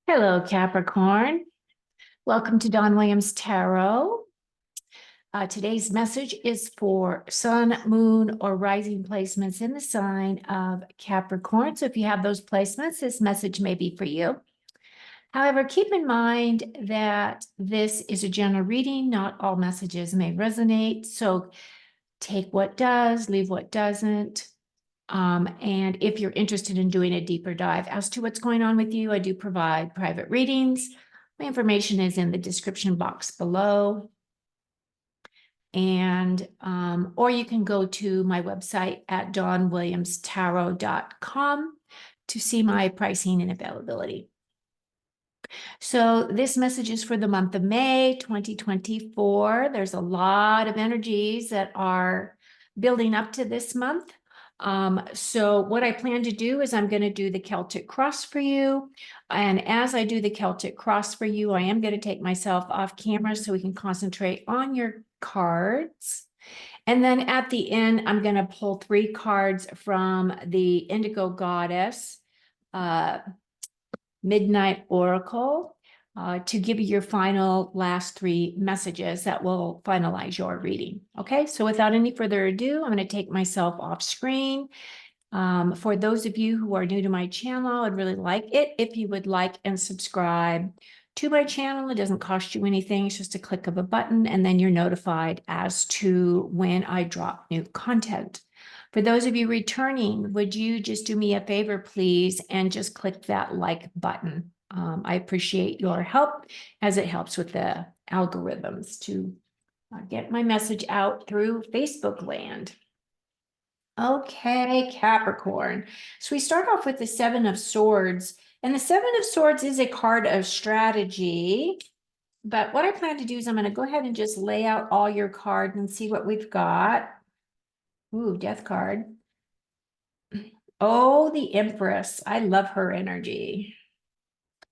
Hello, Capricorn. Welcome to Don Williams Tarot. Today's message is for sun, moon, or rising placements in the sign of Capricorn. So if you have those placements, this message may be for you. However, keep in mind that this is a general reading. Not all messages may resonate. So take what does, leave what doesn't. And if you're interested in doing a deeper dive as to what's going on with you, I do provide private readings. My information is in the description box below. And, or you can go to my website at dawnwilliamstarot.com to see my pricing and availability. So this message is for the month of May 2024. There's a lot of energies that are building up to this month. So what I plan to do is I'm going to do the Celtic cross for you. And as I do the Celtic cross for you, I am going to take myself off camera so we can concentrate on your cards. And then at the end, I'm going to pull 3 cards from the Indigo Goddess Midnight Oracle to give you your final last 3 messages that will finalize your reading. Okay, so without any further ado, I'm going to take myself off screen. For those of you who are new to my channel, I'd really like it if you would like and subscribe to my channel. It doesn't cost you anything. It's just a click of a button, and then you're notified as to when I drop new content. For those of you returning, would you just do me a favor, please, and just click that like button? I appreciate your help as it helps with the algorithms to get my message out through Facebook land. Okay, Capricorn. So we start off with the 7 of Swords, and the 7 of Swords is a card of strategy. But what I plan to do is I'm going to go ahead and just lay out all your cards and see what we've got. Ooh, Death card. Oh, the Empress. I love her energy.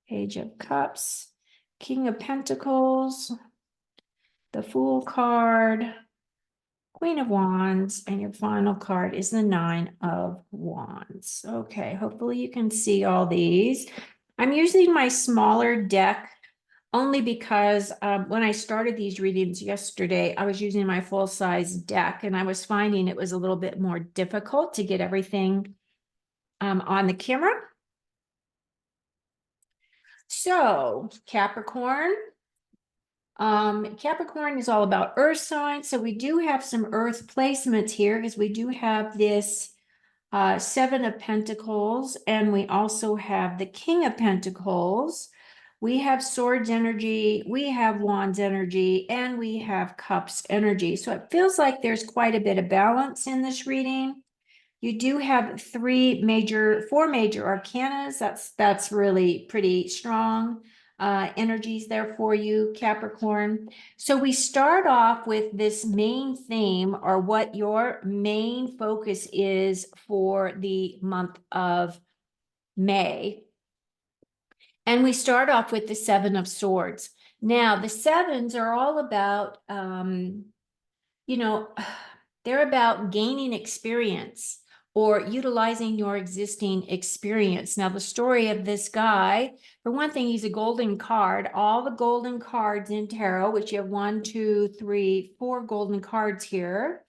Page of Cups, King of Pentacles, the Fool card, Queen of Wands, and your final card is the 9 of Wands. Okay, hopefully you can see all these. I'm using my smaller deck only because when I started these readings yesterday, I was using my full-size deck, and I was finding it was a little bit more difficult to get everything on the camera. So Capricorn. Capricorn is all about earth signs. So we do have some earth placements here because we do have this 7 of Pentacles, and we also have the King of Pentacles. We have Swords energy, we have Wands energy, and we have Cups energy. So it feels like there's quite a bit of balance in this reading. You do have 4 major arcanas. That's really pretty strong energies there for you, Capricorn. So we start off with this main theme, or what your main focus is for the month of May. And we start off with the 7 of Swords. Now, the 7s are all about, they're about gaining experience or utilizing your existing experience. Now, the story of this guy, for one thing, he's a golden card. All the golden cards in tarot, which you have 1, 2, 3, 4 golden cards here,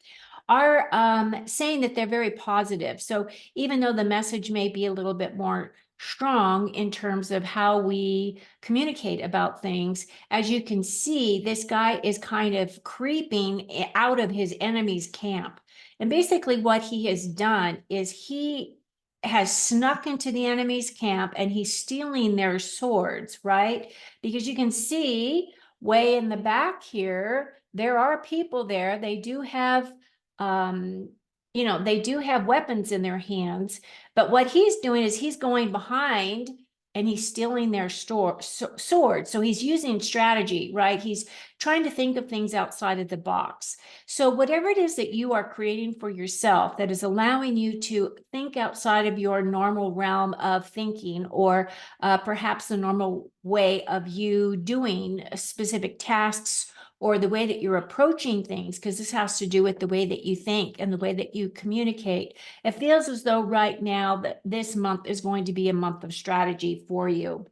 are saying that they're very positive. So even though the message may be a little bit more strong in terms of how we communicate about things, as you can see, this guy is kind of creeping out of his enemy's camp. And basically what he has done is he has snuck into the enemy's camp and he's stealing their swords, right? Because you can see way in the back here, there are people there. They do have they do have weapons in their hands, but what he's doing is he's going behind and he's stealing their swords. So he's using strategy, right? He's trying to think of things outside of the box. So whatever it is that you are creating for yourself that is allowing you to think outside of your normal realm of thinking, or perhaps the normal way of you doing specific tasks, or the way that you're approaching things, because this has to do with the way that you think and the way that you communicate. It feels as though right now that this month is going to be a month of strategy for you.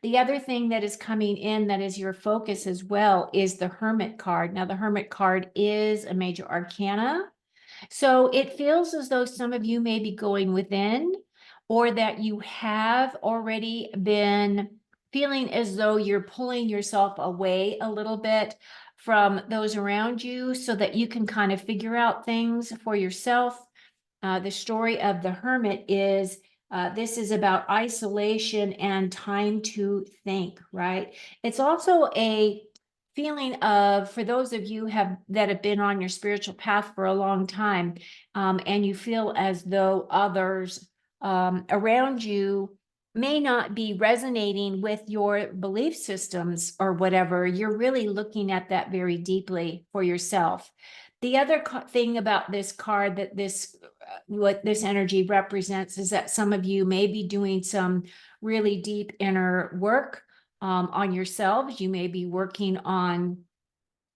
The other thing that is coming in that is your focus as well is the Hermit card. Now, the Hermit card is a major arcana. So it feels as though some of you may be going within, or that you have already been feeling as though you're pulling yourself away a little bit from those around you so that you can kind of figure out things for yourself. The story of the hermit is this is about isolation and time to think, right? It's also a feeling of, for those of you that have been on your spiritual path for a long time, and you feel as though others around you may not be resonating with your belief systems or whatever, you're really looking at that very deeply for yourself. The other thing about this card that what this energy represents is that some of you may be doing some really deep inner work on yourselves. You may be working on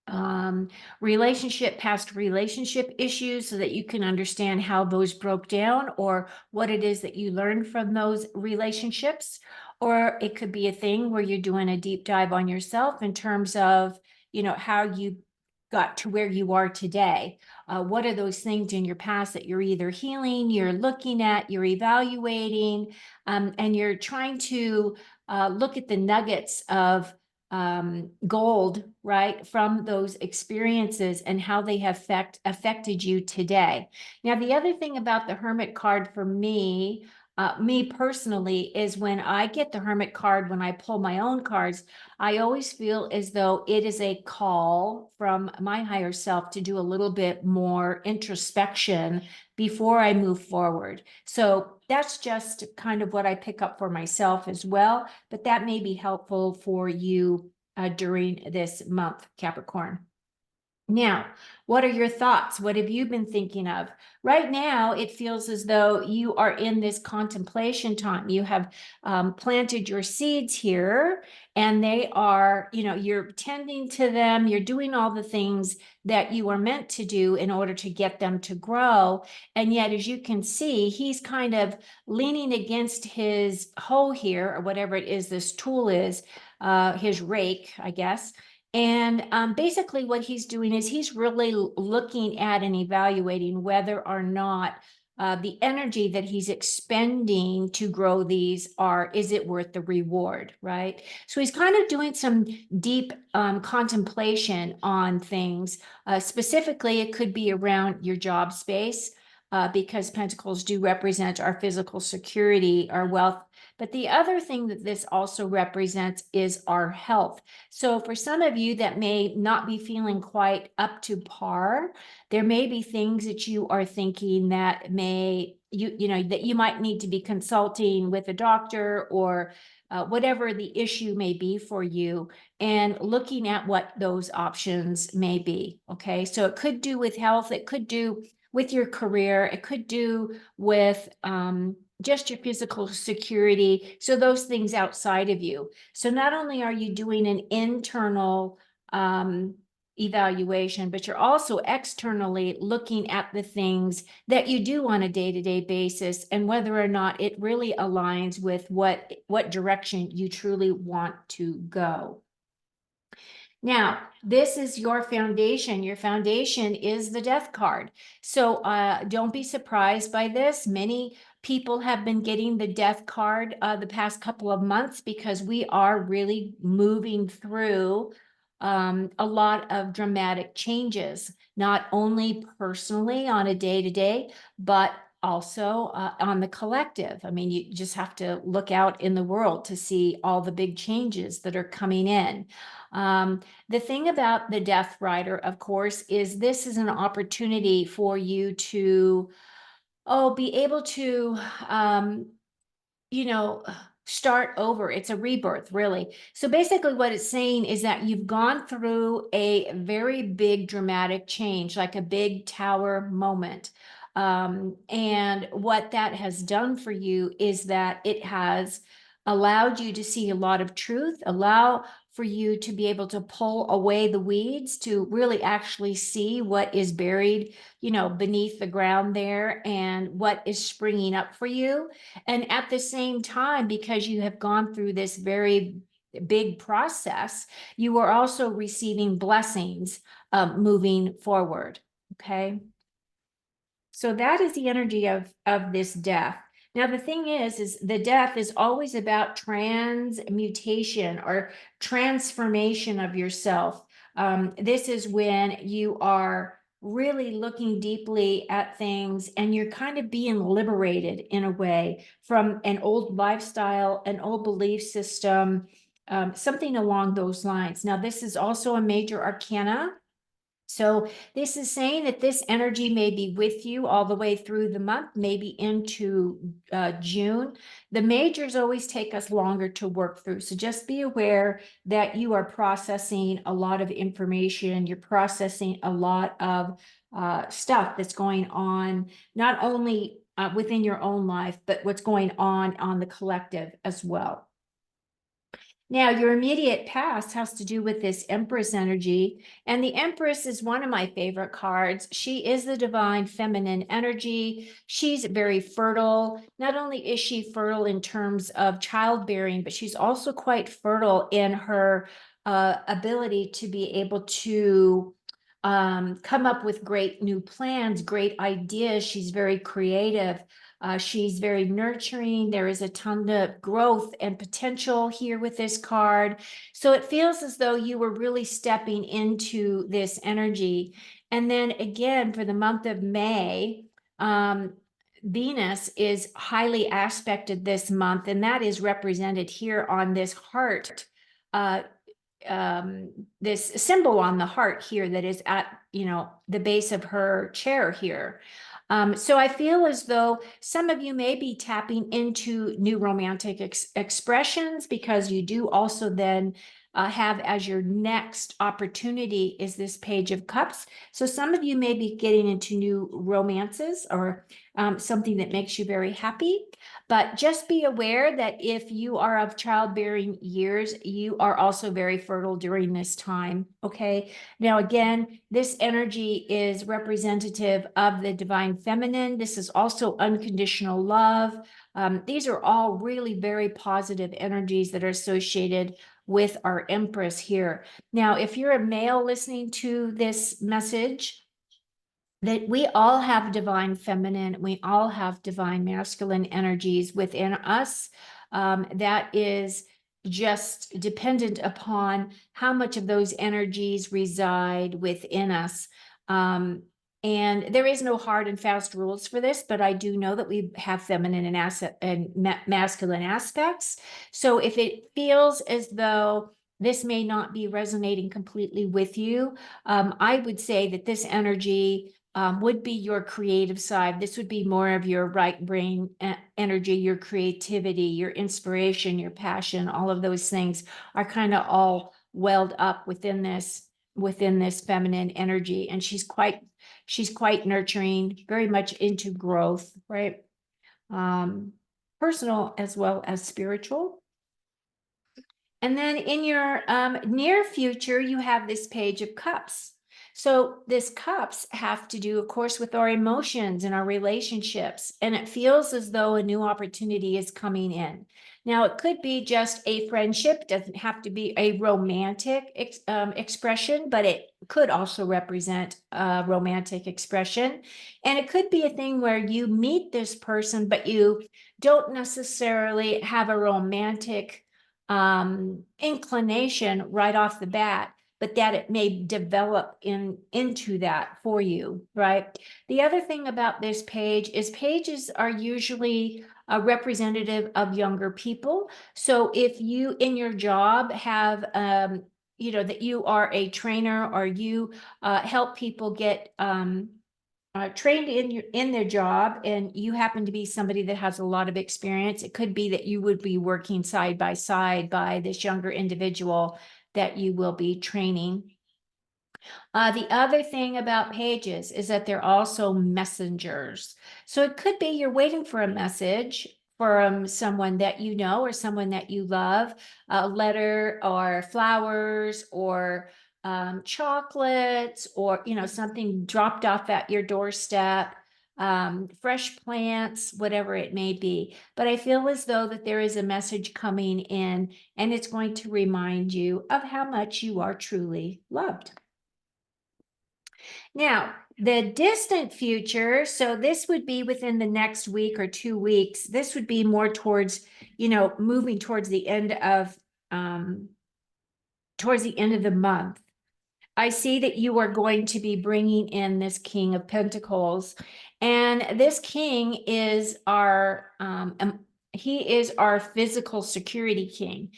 past relationship issues so that you can understand how those broke down or what it is that you learned from those relationships. Or it could be a thing where you're doing a deep dive on yourself in terms of, how you got to where you are today. What are those things in your past that you're either healing, you're looking at, you're evaluating, and you're trying to look at the nuggets of gold, right, from those experiences and how they have affected you today. Now, the other thing about the Hermit card for me personally, is when I get the Hermit card, when I pull my own cards, I always feel as though it is a call from my higher self to do a little bit more introspection before I move forward. So that's just kind of what I pick up for myself as well, but that may be helpful for you during this month, Capricorn. Now, what are your thoughts? What have you been thinking of? Right now, it feels as though you are in this contemplation time. You have planted your seeds here, and they are, you're tending to them. You're doing all the things that you are meant to do in order to get them to grow. And yet, as you can see, he's kind of leaning against his hoe here, or whatever it is this tool is, his rake, I guess. And basically what he's doing is he's really looking at and evaluating whether or not the energy that he's expending to grow these is it worth the reward, right? So he's kind of doing some deep contemplation on things. Specifically, it could be around your job space, because pentacles do represent our physical security, our wealth. But the other thing that this also represents is our health. So for some of you that may not be feeling quite up to par, there may be things that you are thinking that that you might need to be consulting with a doctor or whatever the issue may be for you, and looking at what those options may be. Okay, so it could do with health, it could do with your career, it could do with just your physical security. So those things outside of you. So not only are you doing an internal evaluation, but you're also externally looking at the things that you do on a day-to-day basis and whether or not it really aligns with what direction you truly want to go. Now, this is your foundation. Your foundation is the death card. So don't be surprised by this. Many people have been getting the death card the past couple of months because we are really moving through a lot of dramatic changes, not only personally on a day-to-day, but also on the collective. I mean, you just have to look out in the world to see all the big changes that are coming in. The thing about the Death Rider, of course, is this is an opportunity for you to, be able to, start over. It's a rebirth, really. So basically what it's saying is that you've gone through a very big dramatic change, like a big tower moment. And what that has done for you is that it has allowed you to see a lot of truth, allow for you to be able to pull away the weeds, to really actually see what is buried, beneath the ground there and what is springing up for you. And at the same time, because you have gone through this very big process, you are also receiving blessings moving forward. Okay. So that is the energy of this death. Now, the thing is the death is always about transmutation or transformation of yourself. This is when you are really looking deeply at things and you're kind of being liberated in a way from an old lifestyle, an old belief system, something along those lines. Now, this is also a major arcana. So this is saying that this energy may be with you all the way through the month, maybe into June. The majors always take us longer to work through. So just be aware that you are processing a lot of information. You're processing a lot of stuff that's going on, not only within your own life, but what's going on the collective as well. Now, your immediate past has to do with this Empress energy. And the Empress is one of my favorite cards. She is the divine feminine energy. She's very fertile. Not only is she fertile in terms of childbearing, but she's also quite fertile in her ability to be able to come up with great new plans, great ideas. She's very creative. She's very nurturing. There is a ton of growth and potential here with this card. So it feels as though you were really stepping into this energy. And then again, for the month of May, Venus is highly aspected this month, and that is represented here on this heart, this symbol on the heart here that is at, the base of her chair here. So I feel as though some of you may be tapping into new romantic expressions, because you do also then have as your next opportunity is this Page of Cups. So some of you may be getting into new romances or something that makes you very happy. But just be aware that if you are of childbearing years, you are also very fertile during this time. Okay. Now, again, this energy is representative of the divine feminine. This is also unconditional love. These are all really very positive energies that are associated with our Empress here. Now, if you're a male listening to this message, that we all have divine feminine, we all have divine masculine energies within us. That is just dependent upon how much of those energies reside within us. And there is no hard and fast rules for this, but I do know that we have feminine and masculine aspects. So if it feels as though this may not be resonating completely with you, I would say that this energy would be your creative side. This would be more of your right brain energy, your creativity, your inspiration, your passion. All of those things are kind of all welled up within this feminine energy. And she's quite nurturing, very much into growth, right? Personal as well as spiritual. And then in your near future, you have this Page of Cups. So this cups have to do, of course, with our emotions and our relationships. And it feels as though a new opportunity is coming in. Now, it could be just a friendship, doesn't have to be a romantic expression, but it could also represent a romantic expression. And it could be a thing where you meet this person, but you don't necessarily have a romantic inclination right off the bat, but that it may develop into that for you, right? The other thing about this page is pages are usually a representative of younger people. So if you in your job have that you are a trainer, or you help people get trained in their job, and you happen to be somebody that has a lot of experience, it could be that you would be working side by side by this younger individual that you will be training. The other thing about pages is that they're also messengers. So it could be you're waiting for a message from someone that you know or someone that you love, a letter or flowers or chocolates, or something dropped off at your doorstep, fresh plants, whatever it may be. But I feel as though that there is a message coming in, and it's going to remind you of how much you are truly loved. Now, the distant future, so this would be within the next week or 2 weeks. This would be more towards, moving towards the end of the month. I see that you are going to be bringing in this King of Pentacles, and this king is he is our physical security king.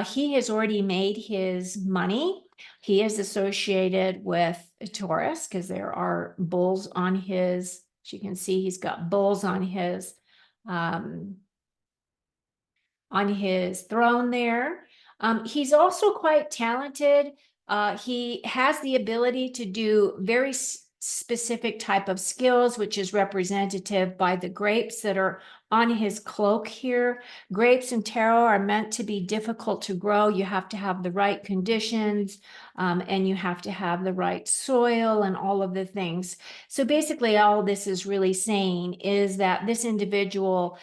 He has already made his money. He is associated with Taurus because there are bulls on his, as you can see, he's got bulls um, on his throne there. He's also quite talented. He has the ability to do very specific type of skills, which is representative by the grapes that are on his cloak here. Grapes and taro are meant to be difficult to grow. You have to have the right conditions, and you have to have the right soil and all of the things. So basically, all this is really saying is that this individual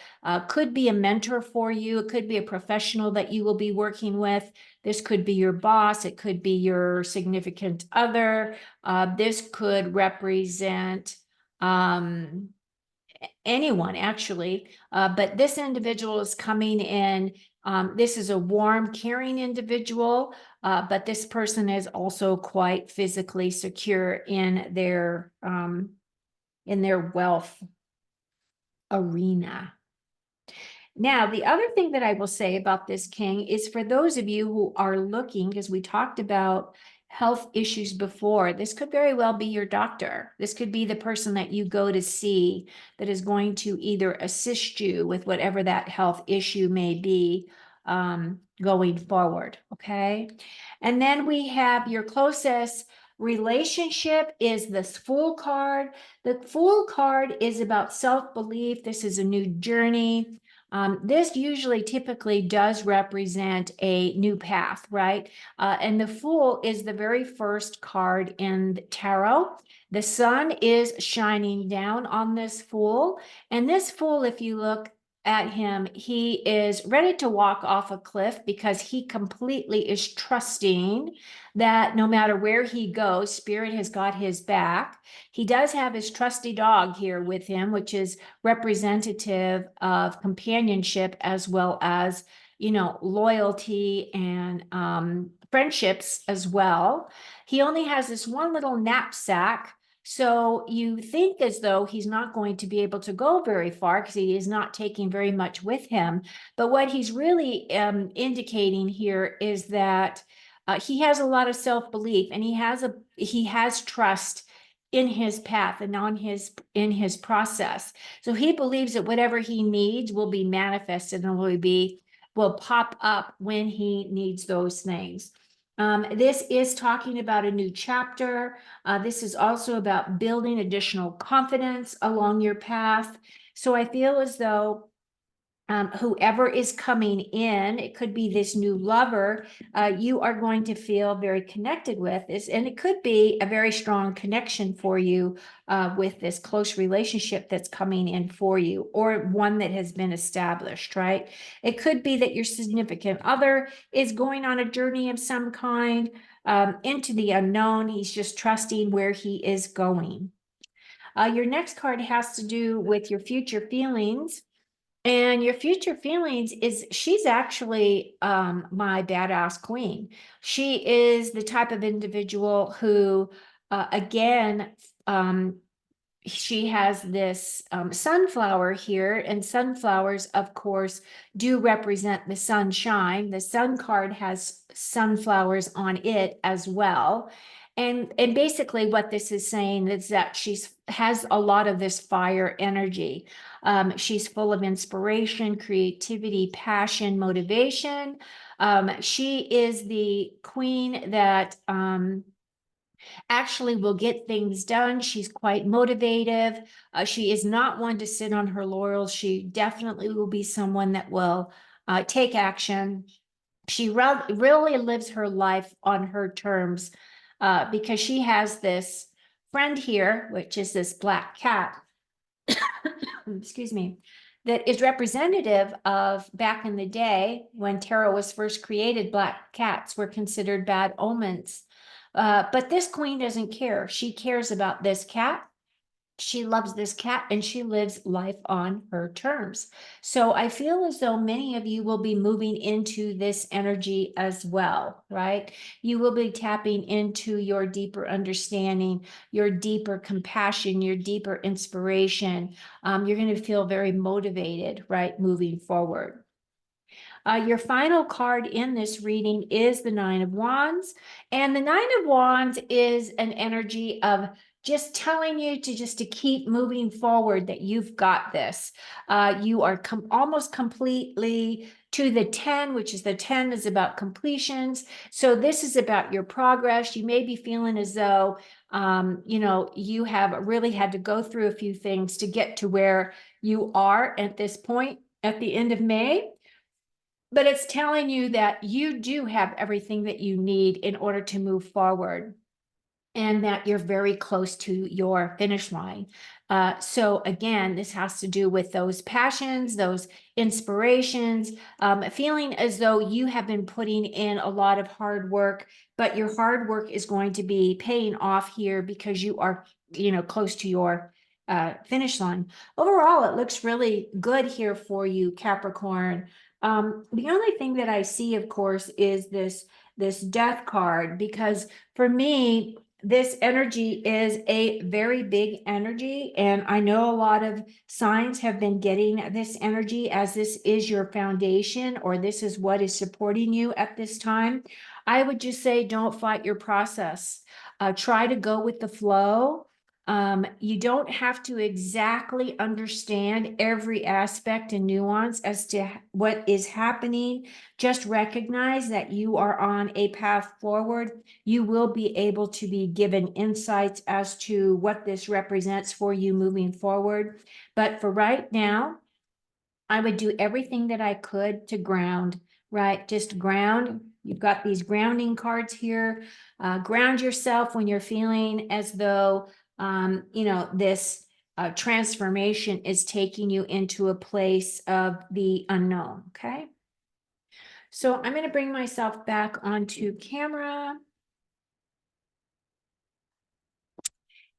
could be a mentor for you. It could be a professional that you will be working with. This could be your boss. It could be your significant other. This could represent anyone, actually. But this individual is coming in. This is a warm, caring individual, but this person is also quite physically secure in their wealth arena. Now, the other thing that I will say about this king is for those of you who are looking, because we talked about health issues before, this could very well be your doctor. This could be the person that you go to see that is going to either assist you with whatever that health issue may be going forward, okay? And then we have your closest relationship is this Fool card. The Fool card is about self-belief. This is a new journey. This usually typically does represent a new path, right? And the Fool is the very first card in the tarot. The sun is shining down on this Fool. And this Fool, if you look at him, he is ready to walk off a cliff because he completely is trusting that no matter where he goes, Spirit has got his back. He does have his trusty dog here with him, which is representative of companionship as well as, loyalty and friendships as well. He only has this one little knapsack. So you think as though he's not going to be able to go very far because he is not taking very much with him. But what he's really indicating here is that he has a lot of self-belief, and he has trust in his path and in his process. So he believes that whatever he needs will be manifested and will pop up when he needs those things. This is talking about a new chapter. This is also about building additional confidence along your path. So I feel as though whoever is coming in, it could be this new lover, you are going to feel very connected with this, and it could be a very strong connection for you with this close relationship that's coming in for you, or one that has been established, right? It could be that your significant other is going on a journey of some kind into the unknown. He's just trusting where he is going. Your next card has to do with your future feelings. And your future feelings is she's actually my badass queen. She is the type of individual who, again, she has this sunflower here, and sunflowers, of course, do represent the sunshine. The sun card has sunflowers on it as well. And basically what this is saying is that has a lot of this fire energy. She's full of inspiration, creativity, passion, motivation. She is the queen that actually will get things done. She's quite motivative. She is not one to sit on her laurels. She definitely will be someone that will take action. She really lives her life on her terms because she has this friend here, which is this black cat, excuse me, that is representative of back in the day when tarot was first created, black cats were considered bad omens. But this queen doesn't care. She cares about this cat. She loves this cat and she lives life on her terms. So I feel as though many of you will be moving into this energy as well, right? You will be tapping into your deeper understanding, your deeper compassion, your deeper inspiration. You're going to feel very motivated, right, moving forward. Your final card in this reading is the Nine of Wands. And the Nine of Wands is an energy of just telling you to keep moving forward, that you've got this. You are almost completely to the 10, which is the 10 is about completions. So this is about your progress. You may be feeling as though, you have really had to go through a few things to get to where you are at this point at the end of May. But it's telling you that you do have everything that you need in order to move forward, and that you're very close to your finish line. So again, this has to do with those passions, those inspirations, feeling as though you have been putting in a lot of hard work, but your hard work is going to be paying off here because you are, close to your finish line. Overall, it looks really good here for you, Capricorn. The only thing that I see, of course, is this death card, because for me, this energy is a very big energy, and I know a lot of signs have been getting this energy as this is your foundation, or this is what is supporting you at this time. I would just say don't fight your process. Try to go with the flow. You don't have to exactly understand every aspect and nuance as to what is happening. Just recognize that you are on a path forward. You will be able to be given insights as to what this represents for you moving forward. But for right now, I would do everything that I could to ground, right? Just ground. You've got these grounding cards here. Ground yourself when you're feeling as though, this transformation is taking you into a place of the unknown, okay? So I'm going to bring myself back onto camera.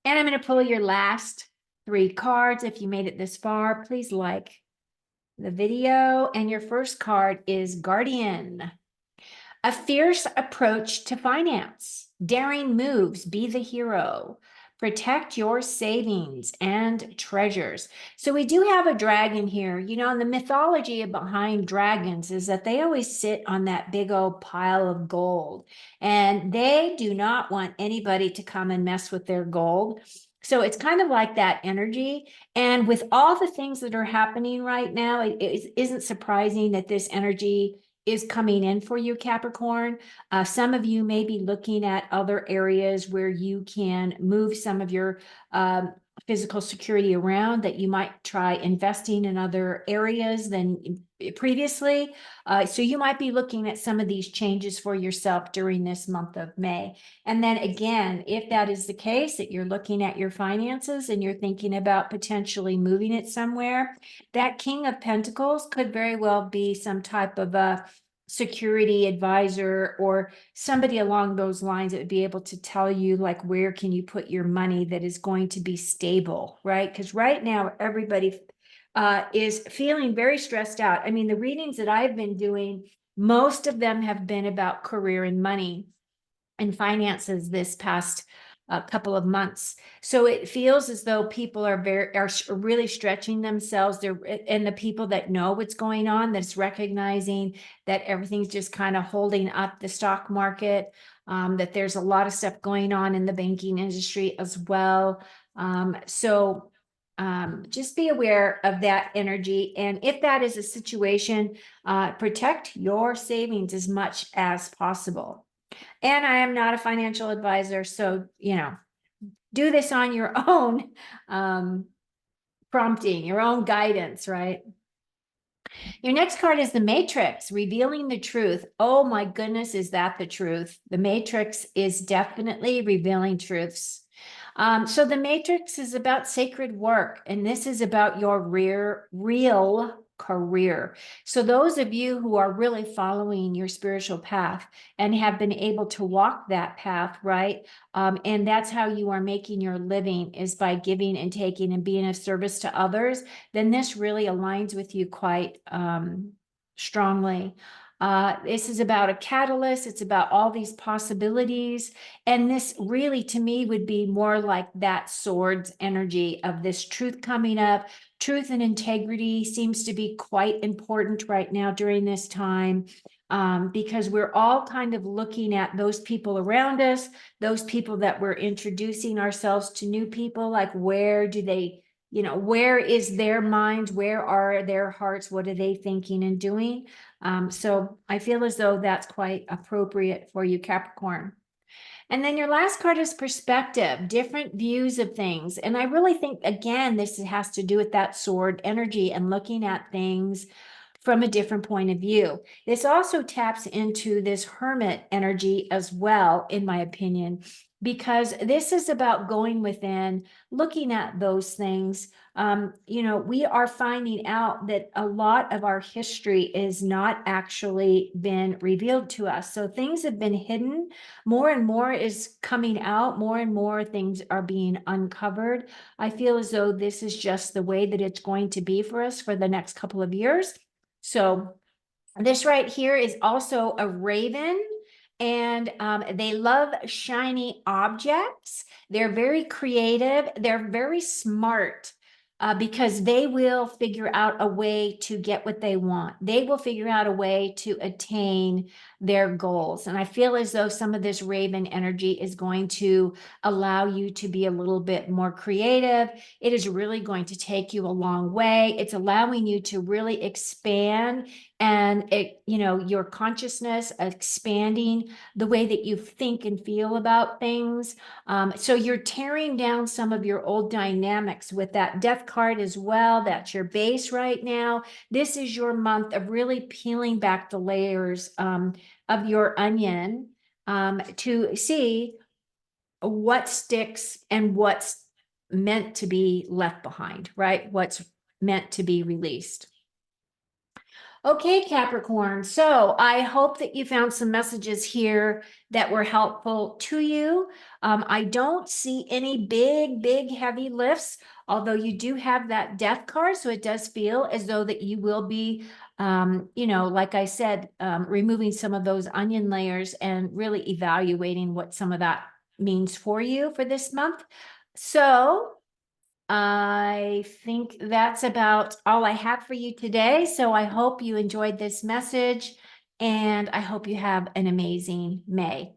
And I'm going to pull your last 3 cards. If you made it this far, please like the video. And your first card is Guardian. A fierce approach to finance. Daring moves, be the hero. Protect your savings and treasures. So we do have a dragon here. And the mythology behind dragons is that they always sit on that big old pile of gold, and they do not want anybody to come and mess with their gold. So it's kind of like that energy. And with all the things that are happening right now, it isn't surprising that this energy is coming in for you, Capricorn. Some of you may be looking at other areas where you can move some of your physical security around, that you might try investing in other areas than previously. So you might be looking at some of these changes for yourself during this month of May. And then again, if that is the case, that you're looking at your finances and you're thinking about potentially moving it somewhere, that King of Pentacles could very well be some type of a security advisor or somebody along those lines that would be able to tell you, like, where can you put your money that is going to be stable, right? Because right now everybody is feeling very stressed out. I mean, the readings that I've been doing, most of them have been about career and money and finances this past couple of months. So it feels as though people are really stretching themselves. And the people that know what's going on, that's recognizing that everything's just kind of holding up the stock market, that there's a lot of stuff going on in the banking industry as well. So just be aware of that energy. And if that is a situation, protect your savings as much as possible. And I am not a financial advisor, so, do this on your own prompting, your own guidance, right? Your next card is the Matrix, revealing the truth. Oh my goodness, is that the truth? The Matrix is definitely revealing truths. So the Matrix is about sacred work, and this is about your real career. So those of you who are really following your spiritual path and have been able to walk that path, right? And that's how you are making your living, is by giving and taking and being of service to others, then this really aligns with you quite strongly. This is about a catalyst. It's about all these possibilities. And this really, to me, would be more like that sword's energy of this truth coming up. Truth and integrity seems to be quite important right now during this time. Because we're all kind of looking at those people around us, those people that we're introducing ourselves to new people, like where do they, where is their mind? Where are their hearts? What are they thinking and doing? So I feel as though that's quite appropriate for you, Capricorn. And then your last card is perspective, different views of things. And I really think, again, this has to do with that sword energy and looking at things from a different point of view. This also taps into this hermit energy as well, in my opinion, because this is about going within, looking at those things. We are finding out that a lot of our history is not actually been revealed to us. So things have been hidden. More and more is coming out. More and more things are being uncovered. I feel as though this is just the way that it's going to be for us for the next couple of years. So this right here is also a raven, and they love shiny objects. They're very creative. They're very smart. Because they will figure out a way to get what they want. They will figure out a way to attain their goals. And I feel as though some of this raven energy is going to allow you to be a little bit more creative. It is really going to take you a long way. It's allowing you to really expand and your consciousness, expanding the way that you think and feel about things. So you're tearing down some of your old dynamics with that death card as well. That's your base right now. This is your month of really peeling back the layers of your onion to see what sticks and what's meant to be left behind, right? What's meant to be released. Okay, Capricorn. So I hope that you found some messages here that were helpful to you. I don't see any big, heavy lifts, although you do have that death card. So it does feel as though that you will be, like I said, removing some of those onion layers and really evaluating what some of that means for you for this month. So I think that's about all I have for you today. So I hope you enjoyed this message, and I hope you have an amazing May.